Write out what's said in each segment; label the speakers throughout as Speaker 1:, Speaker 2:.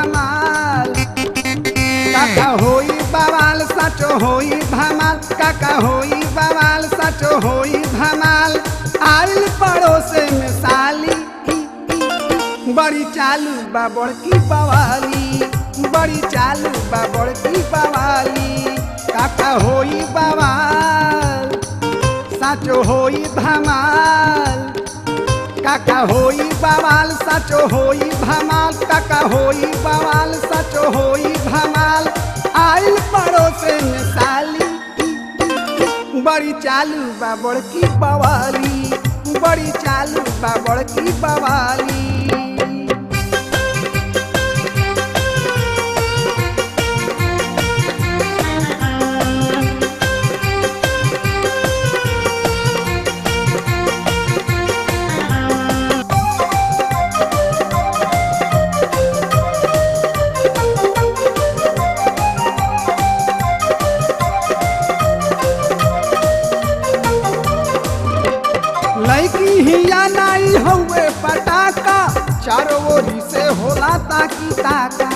Speaker 1: धमाल। काका होई बवाल सचो होई धमाल, काका होई बवाल सचो होई धमाल। आइल पड़ोसे में साली बड़ी चालू बा बड़की बवाली, बड़ी चालू बा बड़की बवाली। काका होई बवाल सचो होई धमाल, काका होई बवाल सचो होई धमाल, काका होई बवाल सचो होई धमाल। आइल पड़ोसे में साली बड़ी चालू बा बड़की बवाली, बड़ी चालू बा बड़की बवाली। लड़की हिया नाई हउए पटाका, चारों ओरी से होला ताकी ताका।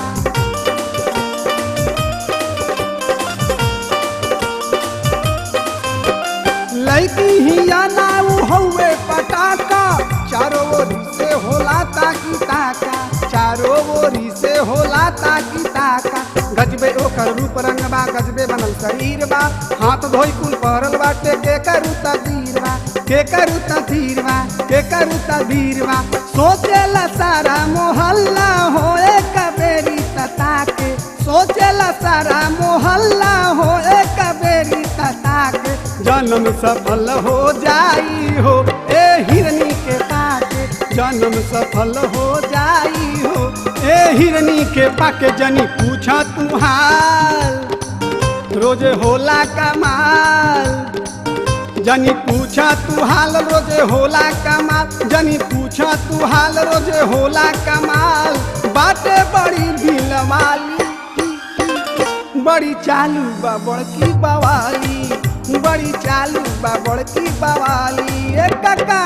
Speaker 1: लड़की हिया नाऊ हउए पटाका, चारों ओरी से होला ताकी ताका, चारों ओरी से होला ताकी ताका। गजबे ओकर रूप रंग बा, गजबे बनल शरीर बा, हाथ धोई कुल पहरल बाटे के करू तदीर बा, के करू तदीर बा, के करू तदीर बा। सोचेला सारा मोहल्ला होए कबेरी तताके, सोचेला सारा मोहल्ला होए कबेरी तताके। जन्म सफल हो जाई हो ए हिरनी के पाके, जन्म सफल हो जाई हो ए हिरनी के पाके। जनी पूछा तू हाल रोजे होला कमाल, जनी पूछा तू हाल रोजे होला कमाल, जनी पूछा तू हाल रोजे होला कमाल। बाटे बड़ी भीलवाली बड़ी चालू बा बड़की बवाली, बड़ी चालू बा बड़की बवाली। ए काका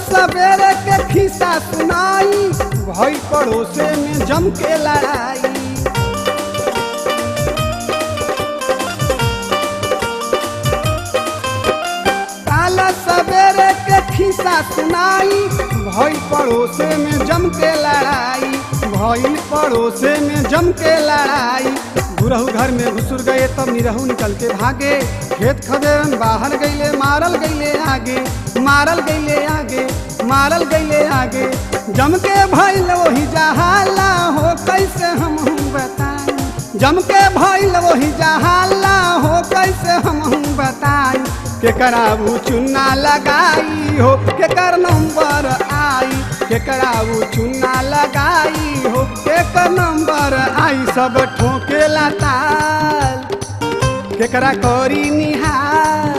Speaker 1: सवेरे के खिस्सा सुनाई, भई पड़ोसे में जम के लड़ाई। काल सवेरे के खिस्सा सुनाई, भई पड़ोसे में जम के लड़ाई, भई पड़ोसे में जम के लड़ाई। गुरहु घर में घुसुर गए तब निरहु निकल के भागे, खेत खदेरन बाहर गईले मारल गईले आगे, मारल गईले आगे, मारल गईले आगे। जम के भइल वही जहाला हो कैसे हम बताई, जम के भइल वही जहाला हो कैसे हम बताई। केकरा चुन्ना लगाई हो केकर नंबर आई, केकरा चुन्ना लगाई हो केकर नंबर आई। सब ठोकेला ताल केकरा करी निहाल,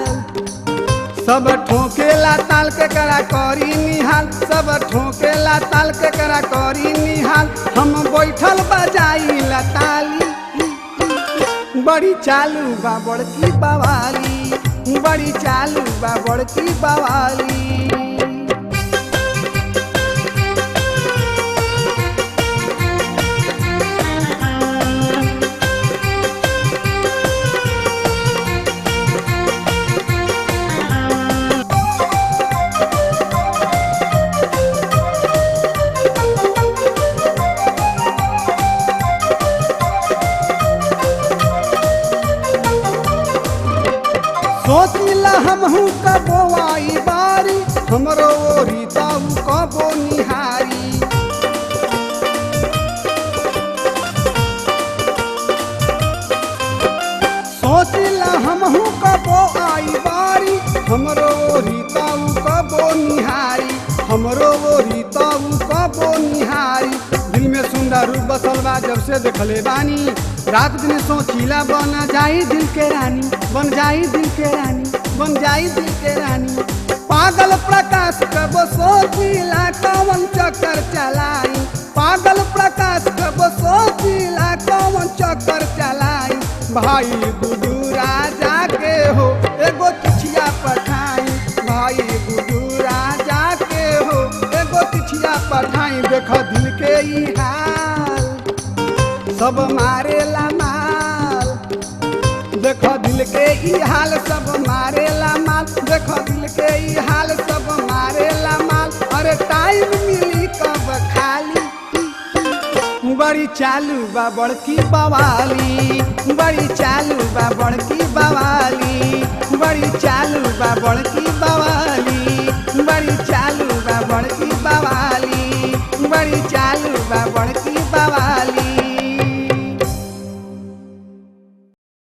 Speaker 1: सब ठोकेला ताल केकरा करी निहाल, सब ठोकेला ताल केकरा करी निहाल। हम बैठल बजाई ताली बड़ी चालू बा बड़की बवाली, बड़ी चालू बा बड़की बवाली। सोचिला हमहू कबो आई बारी, हमरो ओरी ताऊ कबो निहारी। सोचिला हमहू कबो आई बारी, हमरो ओरी ताऊ कबो निहारी, हमरो ओरी ताऊ कबो निहारी। दिल में सुन गंदा रूप बसल बा जब से देखले बानी। रात दिन सोचीला बन जाई दिल के रानी, बन जाई दिल के रानी, बन जाई दिल के रानी। पागल प्रकाश कब सोचीला कौन चक्कर चलाई, पागल प्रकाश कब सोचीला कौन चक्कर चलाई। भाई गुडू राजा के हो एगो चिठिया पठाई, भाई गुडू राजा के हो एगो चिठिया पठाई। देख दिल के ई हाल सब मारेला माल, देख दिल के ई हाल सब मारेला माल, देख दिल के ई हाल सब मारेला माल। अरे टाइम मिली कब खाली, बड़ी चालू बा बड़की बवाली, बड़ी चालू बा बड़की बवाली, बड़ी चालू बा बड़की बवाली, बड़ी चालू बा बड़की बवाली।